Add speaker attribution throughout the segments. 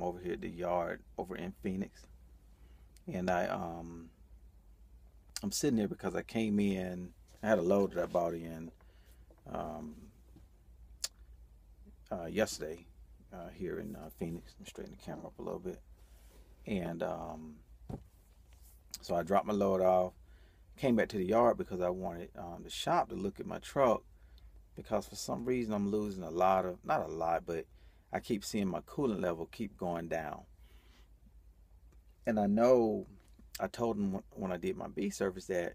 Speaker 1: I'm over here at the yard over in Phoenix, and I'm sitting there because I came in. I had a load that I bought in um, yesterday here in Phoenix. Let me straighten the camera up a little bit, and so I dropped my load off. Came back to the yard because I wanted the shop to look at my truck because for some reason I'm losing a lot of, not a lot, but I keep seeing my coolant level keep going down. And I know I told them when I did my B service that,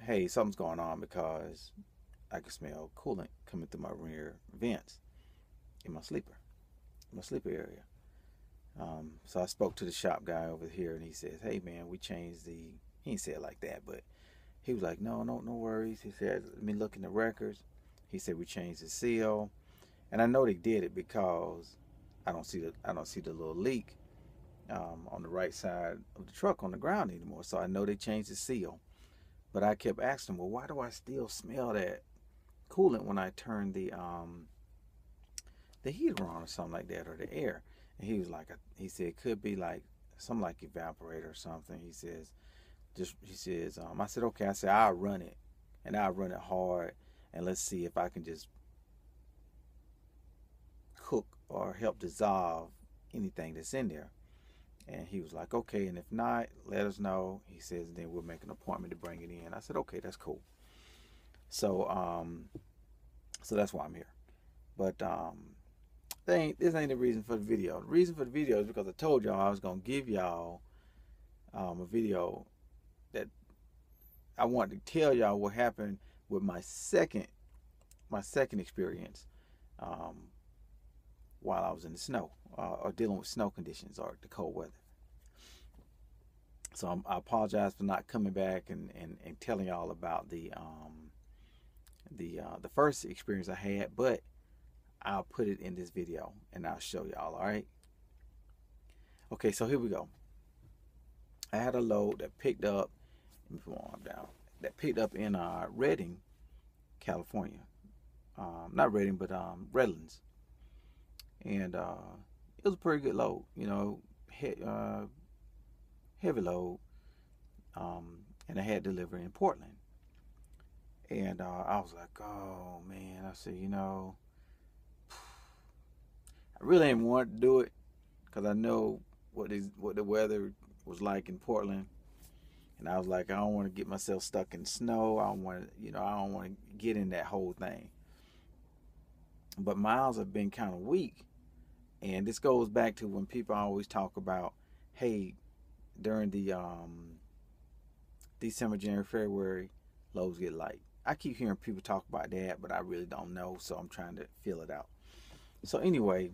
Speaker 1: hey, something's going on because I can smell coolant coming through my rear vents in my sleeper area. So I spoke to the shop guy over here and he says, hey man, we changed the, he didn't say it like that, but he was like, no worries. He said, let me look in the records. He said we changed the seal. And I know they did it because I don't see the little leak on the right side of the truck on the ground anymore. So I know they changed the seal. But I kept asking him, well, why do I still smell that coolant when I turn the heater on or something like that, or the air? And he was like, he said it could be like some like evaporator or something. He says, I said, okay. I said, I'll run it, and I'll run it hard, and let's see if I can just cook or help dissolve anything that's in there. And he was like, okay, and if not, let us know. He says, then we'll make an appointment to bring it in. I said, okay, that's cool. So, so that's why I'm here. But this ain't the reason for the video. The reason for the video is because I told y'all I was gonna give y'all a video that I wanted to tell y'all what happened with my second experience while I was in the snow or dealing with snow conditions or the cold weather. So I apologize for not coming back and telling y'all about the first experience I had, but I'll put it in this video and I'll show y'all. All right. Okay, so here we go. I had a load that picked up. Let me put my arm down. That picked up in Redding, California. Not Redding, but Redlands. And it was a pretty good load, you know, heavy load. And I had delivery in Portland. And I was like, oh man, I said, you know, I really didn't want to do it because I know what the weather was like in Portland. And I was like, I don't want to get myself stuck in snow. I don't want to, I don't want to get in that whole thing. But miles have been kind of weak. And this goes back to when people always talk about, hey, during the December, January, February, lows get light. I keep hearing people talk about that, but I really don't know, so I'm trying to feel it out. So anyway,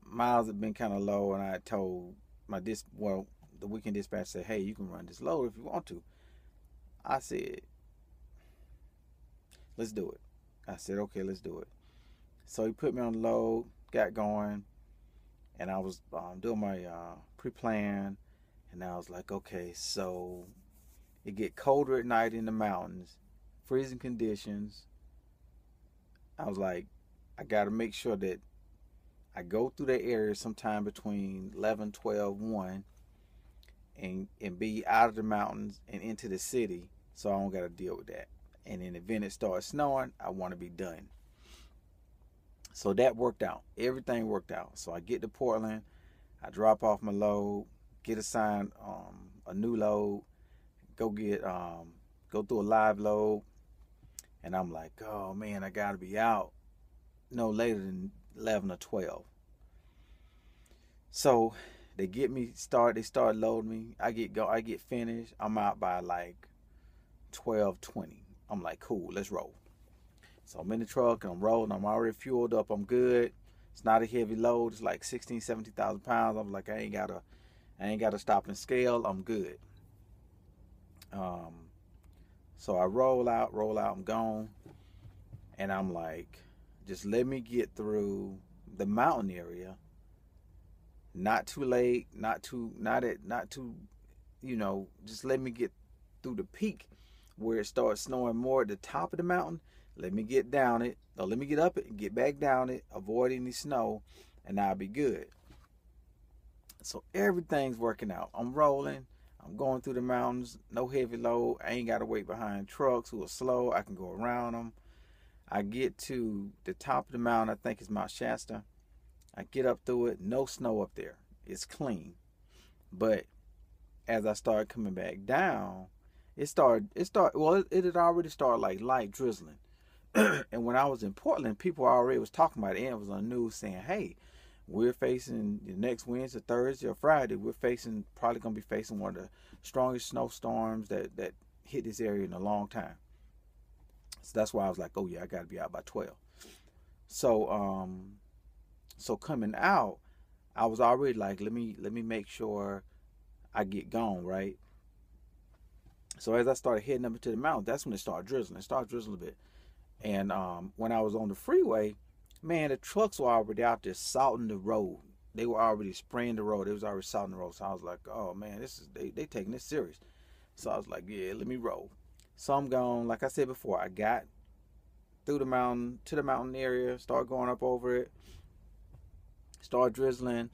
Speaker 1: miles have been kind of low, and I told the weekend dispatch said, hey, you can run this load if you want to. I said, let's do it. I said, okay, let's do it. So he put me on the load, got going, and I was doing my pre-plan, and I was like, okay, so it get colder at night in the mountains, freezing conditions. I was like, I got to make sure that I go through that area sometime between 11, 12, 1, and be out of the mountains and into the city so I don't got to deal with that. And in the event it starts snowing, I want to be done. So that worked out. Everything worked out. So I get to Portland, I drop off my load, get assigned a new load, go through a live load, and I'm like, oh man, I gotta be out no later than 11 or 12. So they get me started. They start loading me. I get finished. I'm out by like 12:20. I'm like, cool, let's roll. So I'm in the truck and I'm rolling. I'm already fueled up. I'm good. It's not a heavy load. It's like 16, 17,000 pounds. I'm like, I ain't gotta stop and scale. I'm good. So I roll out. I'm gone, and I'm like, just let me get through the mountain area. Not too late. Not too. Just let me get through the peak where it starts snowing more at the top of the mountain. Let me get down it, or let me get up it and get back down it, avoid any snow, and I'll be good. So everything's working out. I'm rolling. I'm going through the mountains. No heavy load. I ain't got to wait behind trucks who are slow. I can go around them. I get to the top of the mountain. I think it's Mount Shasta. I get up through it. No snow up there. It's clean. But as I started coming back down, it had already started like light drizzling. And when I was in Portland, people already was talking about it, and it was on the news saying, hey, we're facing the next Wednesday, Thursday, or Friday. We're probably going to be facing one of the strongest snowstorms that hit this area in a long time. So that's why I was like, oh yeah, I got to be out by 12. So so coming out, I was already like, let me make sure I get gone, right? So as I started heading up into the mountain, that's when it started drizzling. It started drizzling a bit. And when I was on the freeway, man, the trucks were already out there salting the road. They were already spraying the road. They was already salting the road. So I was like, oh man, they taking this serious. So I was like, yeah, let me roll. So I'm gone. Like I said before, I got through the mountain to the mountain area, start going up over it, start drizzling,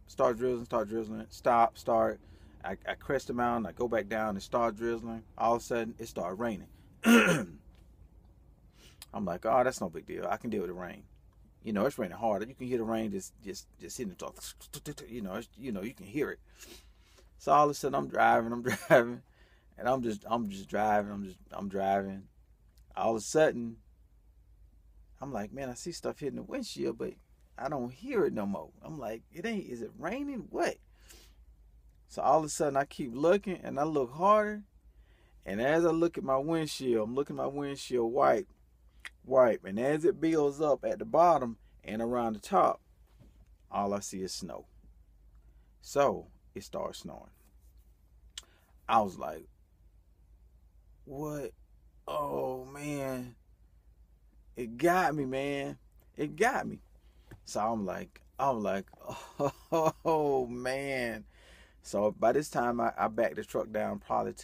Speaker 1: start drizzling, start. I crest the mountain, I go back down and start drizzling. All of a sudden, it started raining. I'm like, oh, that's no big deal. I can deal with the rain. You know, it's raining hard. You can hear the rain just hitting the top. You know, you can hear it. So all of a sudden, I'm driving, and I'm just driving, I'm driving. All of a sudden, I'm like, man, I see stuff hitting the windshield, but I don't hear it no more. I'm like, is it raining? What? So all of a sudden, I keep looking, and I look harder. And as I look at my windshield, I'm looking at my windshield wipe. And as it builds up at the bottom and around the top, all I see is snow. So it started snowing. I was like, what? Oh, man. It got me, man. It got me. So I'm like, oh, man. So by this time, I backed the truck down probably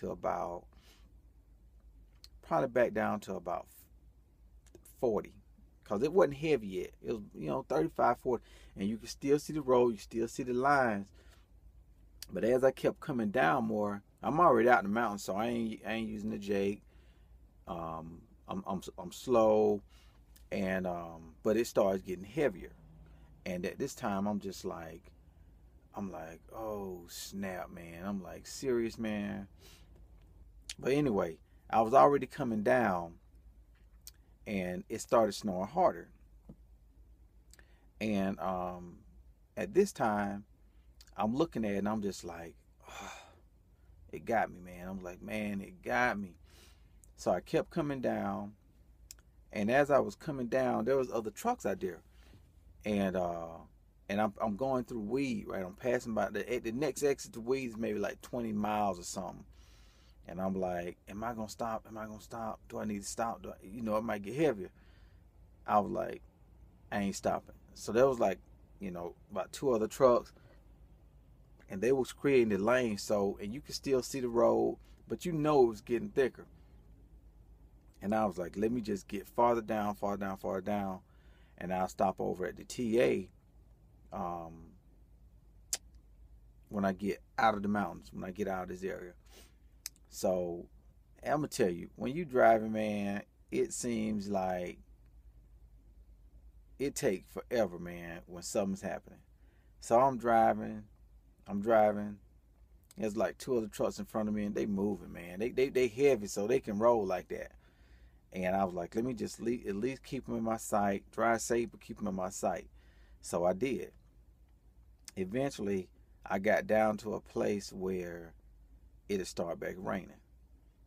Speaker 1: back down to about 40, because it wasn't heavy yet. It was 35, 40, and you could still see the road, you still see the lines. But as I kept coming down more, I'm already out in the mountains, so I ain't using the Jake. I'm slow, and but it starts getting heavier, and at this time I'm like, oh snap, man. I'm like, serious, man. But anyway, I was already coming down, and it started snowing harder. And at this time, I'm looking at it, and I'm just like, oh, it got me, man. I'm like, man, it got me. So I kept coming down, and as I was coming down, there was other trucks out there, and I'm going through weed, right? I'm passing by the next exit to weed is maybe like 20 miles or something. And I'm like, am I gonna stop? Do I need to stop? It might get heavier. I was like, I ain't stopping. So there was like, about two other trucks, and they was creating the lane. So, and you could still see the road, but it was getting thicker. And I was like, let me just get farther down, and I'll stop over at the TA when I get out of the mountains, when I get out of this area. So I'm gonna tell you, when you driving, man, it seems like it takes forever, man, when something's happening. So I'm driving. There's like two other trucks in front of me, and they moving, man. They heavy, so they can roll like that. And I was like, let me just at least keep them in my sight. Drive safe, but keep them in my sight. So I did. Eventually, I got down to a place where it had started back raining.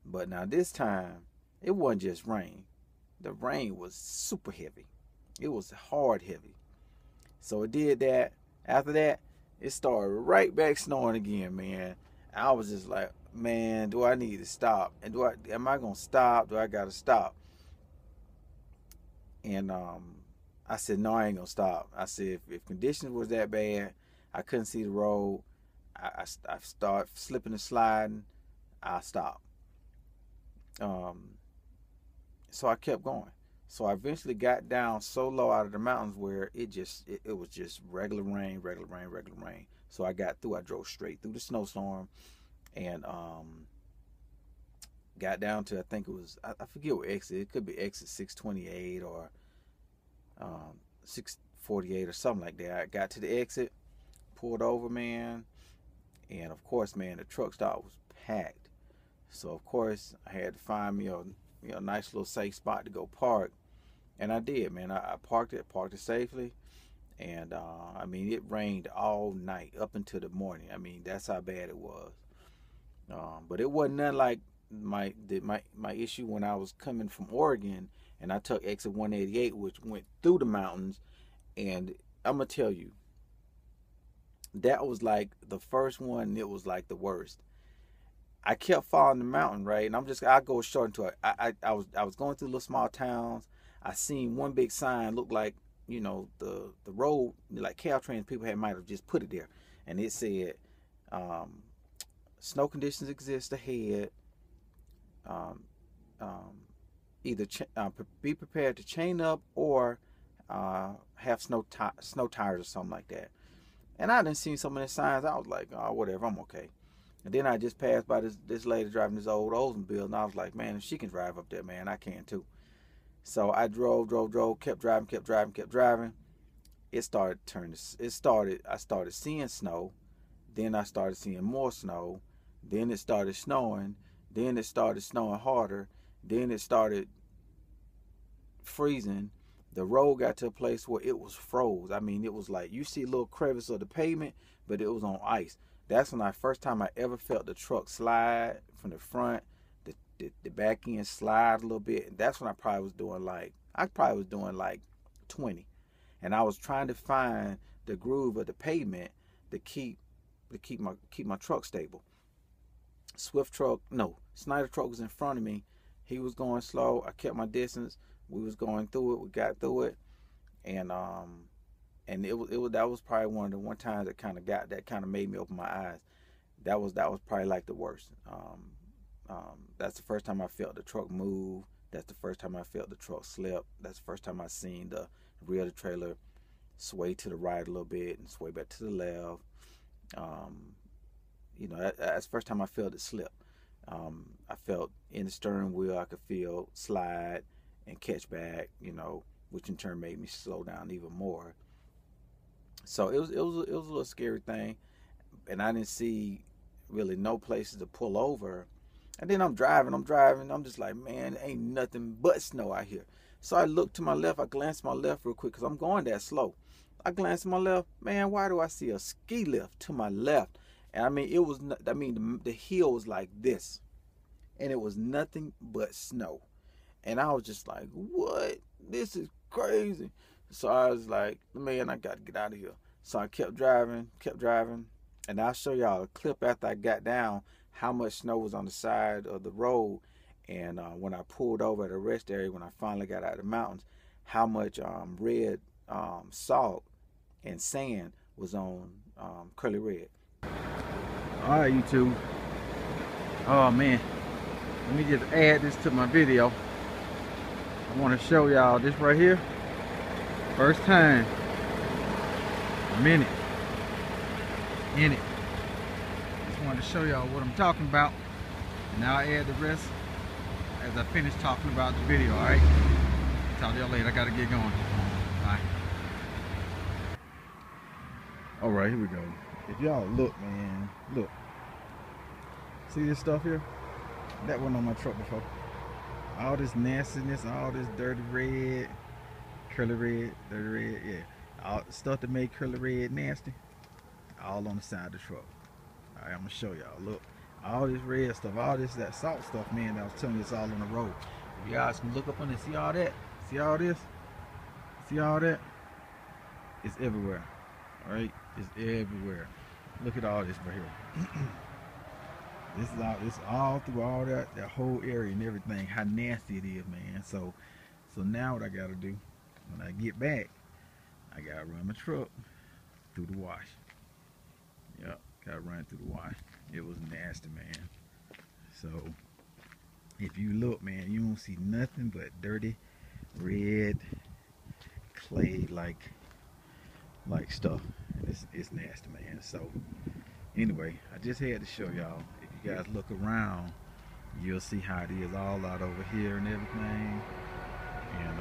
Speaker 1: But now this time, it wasn't just rain. The rain was super heavy. It was hard heavy. So it did that. After that, it started right back snowing again, man. I was just like, man, do I need to stop? And am I gonna stop? Do I gotta stop? And I said, no, I ain't gonna stop. I said, if conditions was that bad, I couldn't see the road, I start slipping and sliding, I stopped. So I kept going. So I eventually got down so low out of the mountains where it was just regular rain, regular rain, regular rain. So I got through. I drove straight through the snowstorm and got down to, I think it was, I forget what exit. It could be exit 628 or 648 or something like that. I got to the exit, pulled over, man, and of course, man, the truck stop was packed. So of course, I had to find me a nice little safe spot to go park, and I did, man. I parked it safely, and I mean, it rained all night up until the morning. I mean, that's how bad it was. But it wasn't nothing like my issue when I was coming from Oregon and I took exit 188, which went through the mountains. And I'm gonna tell you, that was like the first one. It was like the worst. I kept following the mountain, right, and I go short into it. I was going through little small towns. I seen one big sign look like, the road, like Caltrans people might have just put it there, and it said, um, snow conditions exist ahead. Um, um, Either be prepared to chain up or have snow tires or something like that. And I didn't see some of the signs. I was like, oh, whatever, I'm okay. And then I just passed by this lady driving this old Oldsmobile, and I was like, man, if she can drive up there, man, I can too. So I drove, kept driving, kept driving, kept driving. It started turning. It started. I started seeing snow. Then I started seeing more snow. Then it started snowing. Then it started snowing harder. Then it started freezing. The road got to a place where it was froze. I mean, it was like you see a little crevice of the pavement, but it was on ice. That's when first time I ever felt the truck slide from the front, the back end slide a little bit. And that's when I probably was doing like 20, and I was trying to find the groove of the pavement to keep my truck stable. Snyder truck was in front of me. He was going slow. I kept my distance. We was going through it. We got through it, and that was probably one times that kind of made me open my eyes. That was probably like the worst. That's the first time I felt the truck move. That's the first time I felt the truck slip. That's the first time I seen the rear of the trailer sway to the right a little bit and sway back to the left. That's the first time I felt it slip. I felt in the steering wheel, I could feel slide and catch back, which in turn made me slow down even more. So it was a little scary thing, and I didn't see really no places to pull over. And then I'm driving, I'm just like, man, ain't nothing but snow out here. So I looked to my left, I glanced to my left real quick because I'm going that slow. I glanced to my left, man, why do I see a ski lift to my left? And I mean, the hill was like this, and it was nothing but snow. And I was just like, what? This is crazy. So I was like, man, I got to get out of here. So I kept driving, and I'll show y'all a clip after I got down how much snow was on the side of the road. And when I pulled over at a rest area, when I finally got out of the mountains, how much red salt and sand was on Curly Red. All right, YouTube. Oh man, let me just add this to my video. I want to show y'all this right here. First time I'm in it. Just wanted to show y'all what I'm talking about, and now I add the rest as I finish talking about the video. All right, talk to y'all later. I gotta get going. Bye. All right, here we go. If y'all look, man, look. See this stuff here? That wasn't on my truck before. All this nastiness, all this dirty red, curly red, dirty red, yeah. All stuff that made curly red nasty, all on the side of the truck. All right, I'm gonna show y'all. Look, all this red stuff, all this, that salt stuff, man, that I was telling you, it's all on the road. If you guys can look up on it, see all that? See all this? See all that? It's everywhere. All right, it's everywhere. Look at all this right here. This all through all that whole area and everything. How nasty it is, man. So now what I gotta do when I get back, I gotta run my truck through the wash. Yep, gotta run it through the wash. It was nasty, man. So if you look, man, you don't see nothing but dirty red clay like stuff. It's nasty, man. So anyway, I just had to show y'all. If you guys look around, you'll see how it is all out over here and everything. And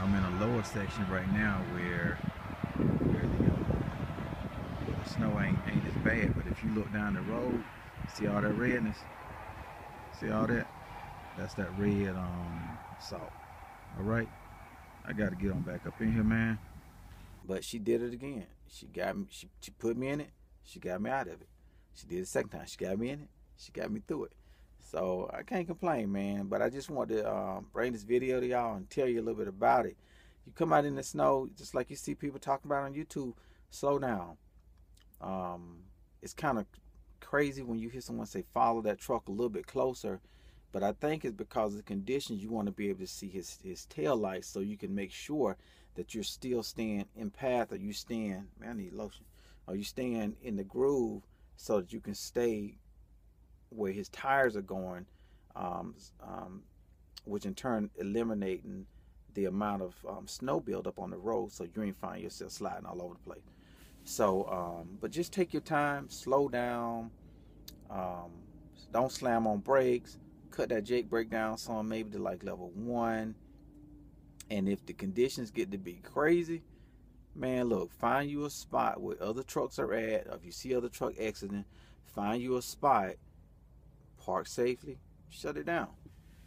Speaker 1: I'm in a lower section right now where the snow ain't as bad. But if you look down the road, see all that redness? See all that? That's that red salt. All right, I got to get on back up in here, man. But she did it again. She got me. She put me in it. She got me out of it. She did it the second time. She got me in it. She got me through it. So I can't complain, man. But I just wanted to bring this video to y'all and tell you a little bit about it. You come out in the snow, just like you see people talking about on YouTube, slow down. It's kind of crazy when you hear someone say follow that truck a little bit closer. But I think it's because of the conditions. You want to be able to see his tail lights so you can make sure that you're still staying in path, or you staying, man, I need lotion, or you staying in the groove so that you can stay where his tires are going, which in turn eliminating the amount of snow buildup on the road, so you ain't find yourself sliding all over the place. So, but just take your time, slow down, don't slam on brakes. Cut that Jake brake down some, maybe to like level 1. And if the conditions get to be crazy, man, look, find you a spot where other trucks are at. Or if you see other truck exiting, find you a spot, park safely, shut it down.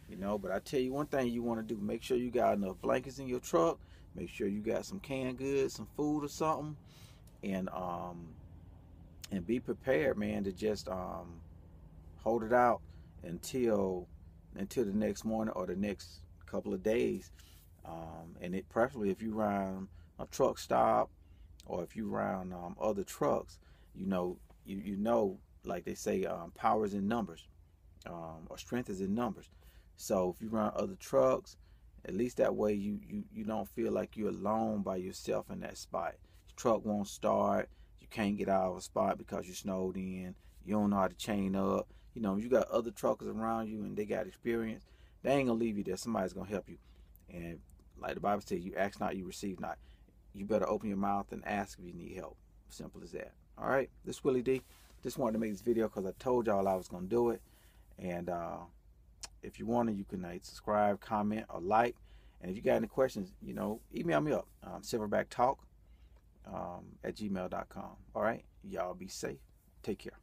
Speaker 1: You know, but I tell you one thing you want to do, make sure you got enough blankets in your truck, make sure you got some canned goods, some food or something, and be prepared, man, to just hold it out until the next morning or the next couple of days. And it preferably, if you around a truck stop or if you around other trucks, you know, like they say, power is in numbers, or strength is in numbers. So if you around other trucks, at least that way you don't feel like you're alone by yourself in that spot. Your truck won't start, you can't get out of a spot because you snowed in, you don't know how to chain up. You know, you got other truckers around you and they got experience, they ain't gonna leave you there. Somebody's gonna help you. And like the Bible says, you ask not, you receive not. You better open your mouth and ask if you need help. Simple as that. All right, this is Willie D. Just wanted to make this video because I told y'all I was gonna do it. And if you want to, you can subscribe, comment, or like. And if you got any questions, you know, email me up, silverbacktalk at gmail.com. All right, y'all be safe. Take care.